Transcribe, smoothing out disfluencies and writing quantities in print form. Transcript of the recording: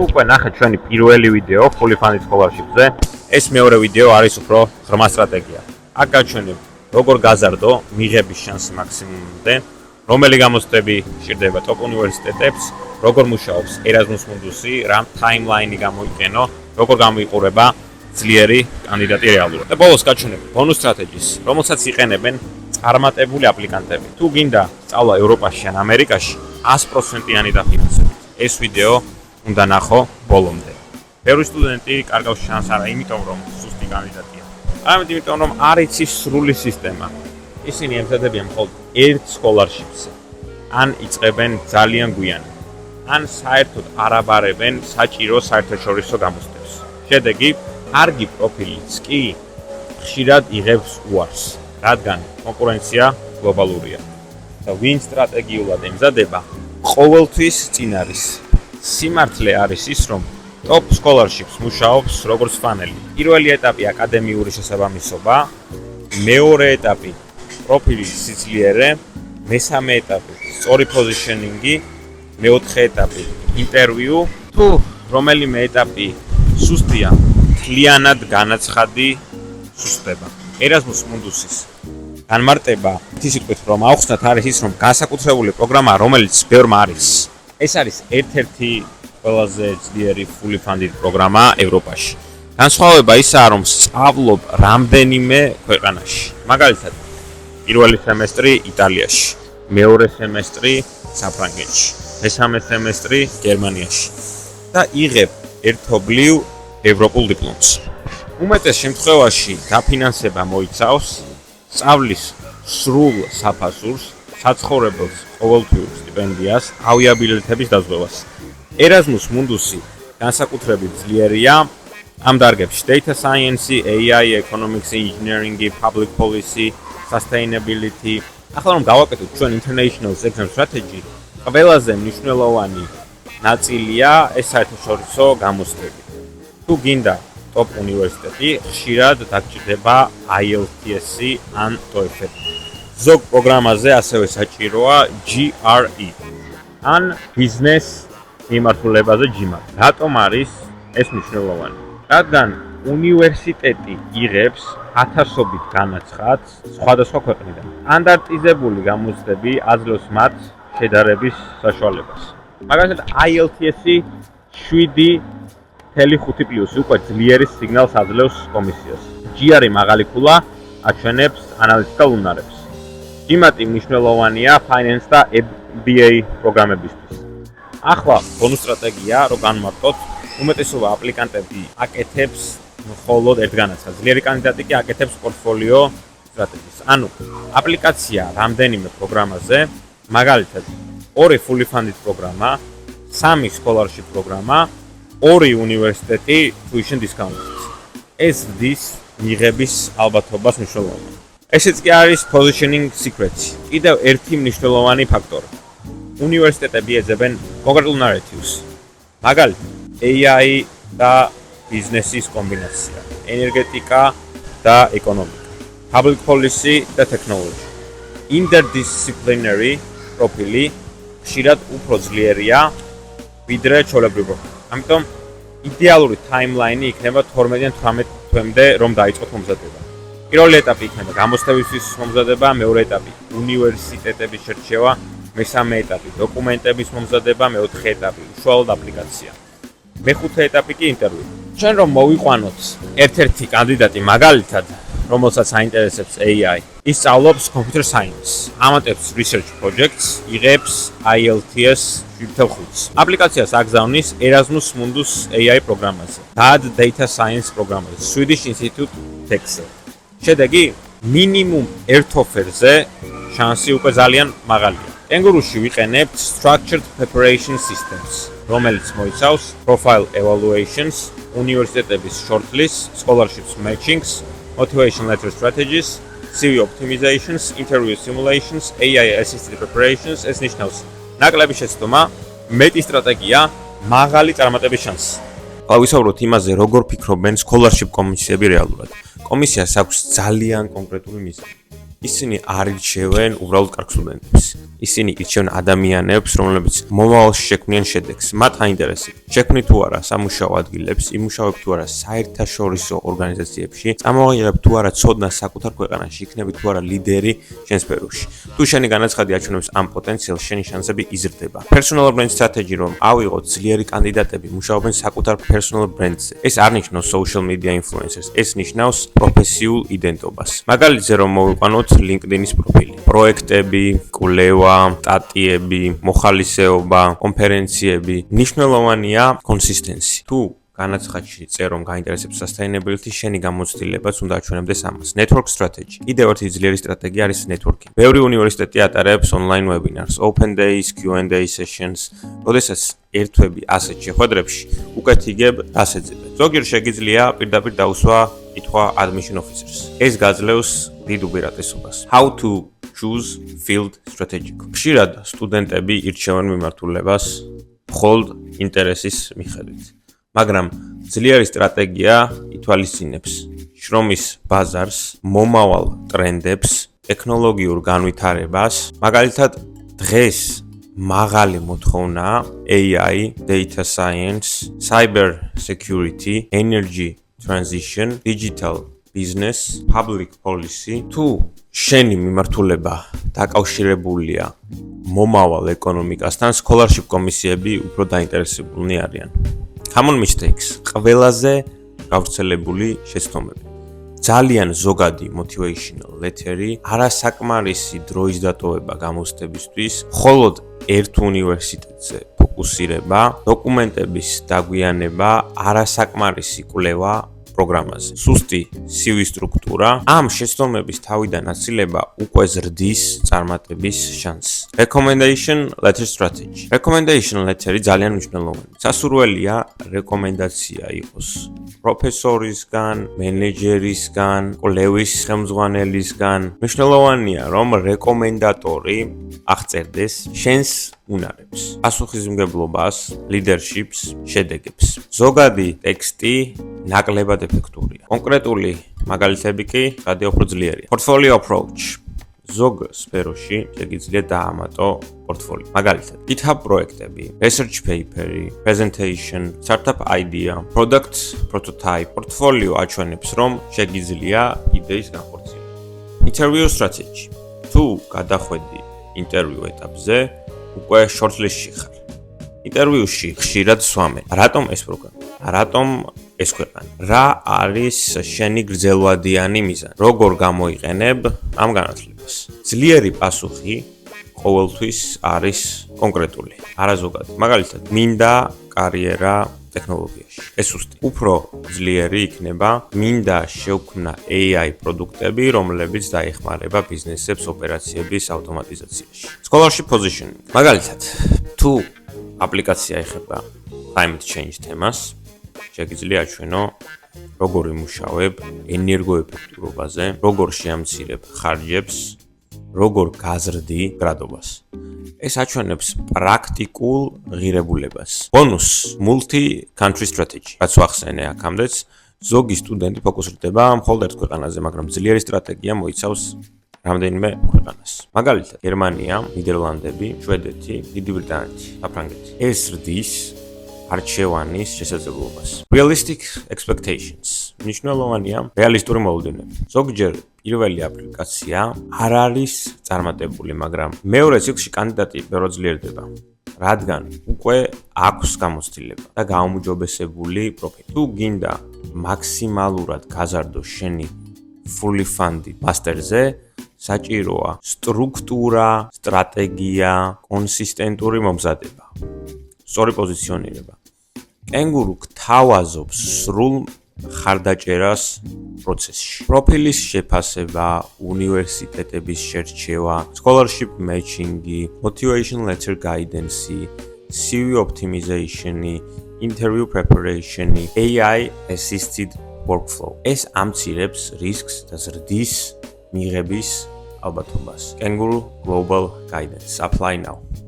უკვე ნახეთ ჩვენი პირველი ვიდეო Fully Funded Scholarship-ზე. ეს მეორე ვიდეო არის უფრო ღრმა სტრატეგია. აქ გაჩვენებ როგორ გაზარდო მიღების შანსი მაქსიმუმამდე, რომელი გამოცდები სჭირდება ტოპ უნივერსიტეტებს, როგორ მუშაობს Erasmus Mundus-ი, რა ტაიმლაინი გამოიყენო, როგორ გამოიყურება ძლიერი კანდიდატი რეალურად. და ბოლოს გაჩვენებ ბონუს სტრატეგიას, რომელსაც იყენებენ წარმატებული აპლიკანტები. თუ გინდა სწავლა ევროპაში ან ამერიკაში 100%-იანი დაფინანსებით. ეს ვიდეო უნდა ნახო ბოლომდე. ბევრი სტუდენტი კარგავს შანსს არა იმიტომ რომ სუსტი კანდიდატია. არამედ იმიტომ რომ არ იცის სრული სისტემა. ისინი ემზადებიან მხოლოდ ერთ სკოლარშიპზე. ან იწყებენ ძალიან გვიან. ან საერთოდ არ აბარებენ საჭირო საერთაშორისო გამოცდებს. შედეგი კარგი პროფილიც კი ხშირად იღებს უარს, რადგან კონკურენცია გლობალურია. და ვინ სტრატეგიულად ემზადება, ყოველთვის წინ არის. სიმართლე არის ის, რომ ტოპ სკოლარშიპს მუშაობს როგორც ფანელი. პირველი ეტაპი აკადემიური შესაბამისობა, მეორე ეტაპი პროფილის სიძლიერე, მესამე ეტაპი სწორი პოზიშენინგი, მეოთხე ეტაპი ინტერვიუ. თუ რომელიმე ეტაპი სუსტია, მთლიანად განაცხადი სუსტება. Erasmus Mundus-ის განმარტება ის სიტყვით რომ აუხსნათ არის ის რომ განსაკუთრებული პროგრამა რომელიც ბევრმა არის. ეს არის ერთ-ერთი ყველაზე ძლიერი fully funded პროგრამა ევროპაში. განსხვავება ისაა რომ სწავლობ რამდენიმე ქვეყანაში. მაგალითად, პირველი სემესტრი იტალიაში, მეორე სემესტრი საფრანგეთში, მესამე სემესტრი გერმანიაში და იღებ ერთობლივ ევროპულ დიპლომს. უმეტეს შემთხვევაში დაფინანსება მოიცავს სწავლის სრულ საფასურს, საცხოვრებელს, ყოველთვიურ სტიპენდიას, ავიაბილეთების დაზღვევას. Erasmus Mundus-ი განსაკუთრებით ძლიერია ამ დარგებში: data science, AI, economics, engineering, public policy, sustainability. ახლა რომ გავაკეთოთ ჩვენ international exam strategy, ყველაზე მნიშვნელოვანი ნაწილია ეს საერთაშორისო გამოცდები. თუ გინდა ტოპ უნივერსიტეტი, ხშირად დაგჭირდება IELTS-ი ან TOEFL. ზოგ პროგრამაზე ასევე საჭიროა GRE ან ბიზნეს მიმართულებაზე GMAT. რატომ არის ეს მნიშვნელოვანი? რადგან უნივერსიტეტი იღებს ათასობით განაცხადს სხვადასხვა ქვეყნიდან. სტანდარტიზებული გამოცდები აძლევს მათ შედარების საშუალებას. მაგალითად, IELTS-ი 7.5+ უკვე ძლიერი სიგნალს აძლევს კომისიას. GRE მაღალი ქულა აჩვენებს ანალიტიკალ უნარებს. GMAT-ი მნიშვნელოვანია finance და MBA პროგრამებისთვის. ახლა ბონუს სტრატეგია რომ განმარტოთ, უმეტესობა აპლიკანტები აკეთებს მხოლოდ ერთ განაცხადს. ძლიერი კანდიდატი კი აკეთებს პორტფოლიო სტრატეგიას. ანუ აპლიკაცია რამდენიმე პროგრამაზე, მაგალითად, 2 fully funded პროგრამა, 3 scholarship პროგრამა, 2 უნივერსიტეტი tuition discount-ით. ეს დის მიღების ალბათობას მნიშვნელოვნად. ესეც კი არის positioning secret-ი. კიდევ ერთი მნიშვნელოვანი ფაქტორი. უნივერსიტეტები ეძებენ კონკრეტულ narratives. მაგალითად, AI და ბიზნესის კომბინაცია, ენერგეტიკა და ეკონომიკა, public policy და technology. Interdisciplinary პროფილი ხშირად უფრო ძლიერია ვიდრე ჩვეულებრივი პროფილი. ამიტომ იდეალური ტაიმლაინი იქნება 12-დან 18 თვემდე რომ დაიწყოთ მომზადება. პირველი ეტაპი იქნება გამოცდებისთვის მომზადება, მეორე ეტაპი უნივერსიტეტების შერჩევა, მესამე ეტაპი დოკუმენტების მომზადება, მეოთხე ეტაპი უშუალოდ აპლიკაცია. მეხუთე ეტაპი კი ინტერვიუ. ჩვენ რომ მოვიყვანოთ ერთ-ერთი კანდიდატი მაგალითად, რომელსაც აინტერესებს AI, ის სწავლობს computer science, ამატებს research projects, იღებს IELTS 7.5. აპლიკაციას აგზავნის Erasmus Mundus AI პროგრამაზე, data science პროგრამაზე, Swedish Institute TechSec. შედეგი მინიმუმ ერთ ოფერზე შანსი უკვე ძალიან მაღალია. კენგურუში ვიყენებთ structured preparation systems, რომელიც მოიცავს profile evaluations, უნივერსიტეტების shortlists, scholarships matchings, motivation letter strategies, CV optimizations, interview simulations, AI assisted preparations. ეს ნიშნავს ნაკლები შეცდომა, მეტი სტრატეგია, მაღალი წარმატების შანსი. ვისაუბროთ იმაზე, როგორ ფიქრობენ scholarship კომისიები რეალურად. კომისიას აქვს ძალიან კონკრეტული მიზანი. ისინი არ ირჩევენ უბრალოდ კარგ სტუდენტებს. ისინი ირჩევენ ადამიანებს, რომლებიც მომავალში შექმნიან შედეგს. მათ აინტერესებს შექმნით თუ არა სამუშაო ადგილებს, იმუშავებ თუ არა საერთაშორისო ორგანიზაციებში, წამოიღებ თუ არა ცოდნა საკუთარ ქვეყანაში, იქნები თუ არა ლიდერი შენ სფეროში. თუ შენი განაცხადი აჩვენებს ამ პოტენციალს, შენი შანსები იზრდება. Personal brand strategy რომ ავიღოთ ძლიერი კანდიდატები, მუშაობენ საკუთარ personal brand-ზე. ეს არ ნიშნავს social media influencers, ეს ნიშნავს პროფესიულ იდენტობას. მაგალითზე რომ მოვიყვანოთ LinkedIn-ის პროფილი. პროექტები, კვლევა, სტატიები, მოხალისეობა, კონფერენციები, მნიშვნელოვანია კონსისტენსი. თუ განაცხადში წერ რომ გაინტერესებს sustainability, შენი გამოცდილებაც უნდა აჩვენებდეს ამას. Network strategy. კიდევ ერთი ძლიერი სტრატეგია არის networking. ბევრი უნივერსიტეტი ატარებს online webinars, open days, Q&A sessions. როდესაც ერთვები ასეთ შეხვედრებში უკეთ იგებ რას ეძებენ. ზოგიერთ შეგიძლია პირდაპირ დაუსვა კითხვა admission officers. ეს გაძლევს დიდ უპირატესობას. How to choose field strategic. ხშირად სტუდენტები ირჩევენ მიმართულებას მხოლოდ ინტერესის მიხედვით. მაგრამ ძლიერი სტრატეგია ითვალისწინებს შრომის ბაზარს, მომავალ ტრენდებს, ტექნოლოგიურ განვითარებას. მაგალითად, დღეს მაღალი მოთხოვნაა AI, data science, cyber security, energy transition, digital business, public policy. თუ შენი მიმართულება დაკავშირებულია მომავალ ეკონომიკასთან, scholarship კომისიები უფრო დაინტერესებულნი არიან. Common mistakes. ყველაზე გავრცელებული შეცდომები. ძალიან ზოგადი motivational letter-ი, არასაკმარისი დროის დატოვება გამოცდებისთვის, მხოლოდ ერთ უნივერსიტეტზე ფოკუსირება, დოკუმენტების დაგვიანება, არასაკმარისი კვლევა პროგრამაზე. სუსტი CV სტრუქტურა. ამ შეცდომების თავიდან აცილება უკვე ზრდის წარმატების შანსს. Recommendation letter strategy. Recommendation letter-ი ძალიან მნიშვნელოვანია. სასურველია რეკომენდაცია იყოს პროფესორისგან, მენეჯერისგან, კვლევის ხელმძღვანელისგან. მნიშვნელოვანია, რომ რეკომენდატორი აღწერდეს შენს უნარებს, პასუხისმგებლობას, leadership-ს, შედეგებს. ზოგადი ტექსტი ნაკლებად ეფექტურია. კონკრეტული მაგალითები კი გადაი უფრო ძლიერია. Portfolio approach. ზოგ სფეროში შეგიძლია დაამატო პორტფოლიო. მაგალითად, GitHub პროექტები, research paper-ი, presentation, startup idea, product prototype. პორტფოლიო აჩვენებს, რომ შეგიძლია იდეის განხორციელება. Interview strategy. თუ გადახვედი ინტერვიუ ეტაპზე, უკვე shortlist-ში ხარ. ინტერვიუში ხშირად სვამენ. რატომ ეს პროგრამა? რატომ ეს ქვეყანა? რა არის შენი გრძელვადიანი მიზანი? როგორ გამოიყენებ ამ განათლებას? ძლიერი პასუხი ყოველთვის არის კონკრეტული, არაზოგადი. მაგალითად, მინდა კარიერა ტექნოლოგიაში. ეს უსტი. უფრო ძლიერი იქნება, მინდა შევქმნა AI პროდუქტები, რომლებიც დაეხმარება ბიზნესებს ოპერაციების ავტომატიზაციაში. Scholarship positioning. მაგალითად, თუ აპლიკაცია ეხება climate change თემას, შეგიძლია აჩვენო როგორ იმუშავებ ენერგოეფექტურობაზე, როგორ შეამცირებ ხარჯებს, როგორ გაზრდი გრადობას. ეს აჩვენებს პრაქტიკულ ღირებულებას. ბონუს multi-country strategy. რაც ვახსენე აქამდეც, ზოგი სტუდენტი ფოკუსირდება მხოლოდ ერთ ქვეყანაზე, მაგრამ ძლიერი სტრატეგია მოიცავს რამდენიმე ქვეყანას. მაგალითად, გერმანია, ნიდერლანდები, შვედეთი, დიდი ბრიტანეთი, საფრანგეთი. ეს ზრდის არჩევანის შესაძლებლობას. Realistic expectations. მნიშვნელოვანია რეალისტური მოლოდინები. ზოგჯერ პირველი აპლიკაცია არ არის წარმატებული, მაგრამ მეორე ციკლში კანდიდატი ბევრად ძლიერდება, რადგან უკვე აქვს გამოცდილება და გაუმჯობესებული პროფილი. თუ გინდა მაქსიმალურად გაზარდოს შენი fully funded master-ზე, საჭიროა სტრუქტურა, სტრატეგია, კონსისტენტური მომზადება, სწორი პოზიციონირება. კენგურუ გთავაზობს სრულ ხარდაჭერას პროცესში. პროფილის შეფასება, უნივერსიტეტების შერჩევა, scholarship matching-ი, motivation letter guidance-ი, CV optimization-ი, interview preparation-ი, AI assisted workflow. ეს ამცირებს რისკს და ზრდის მიღების ალბათობას. Kanguru Global Guidance. Apply now.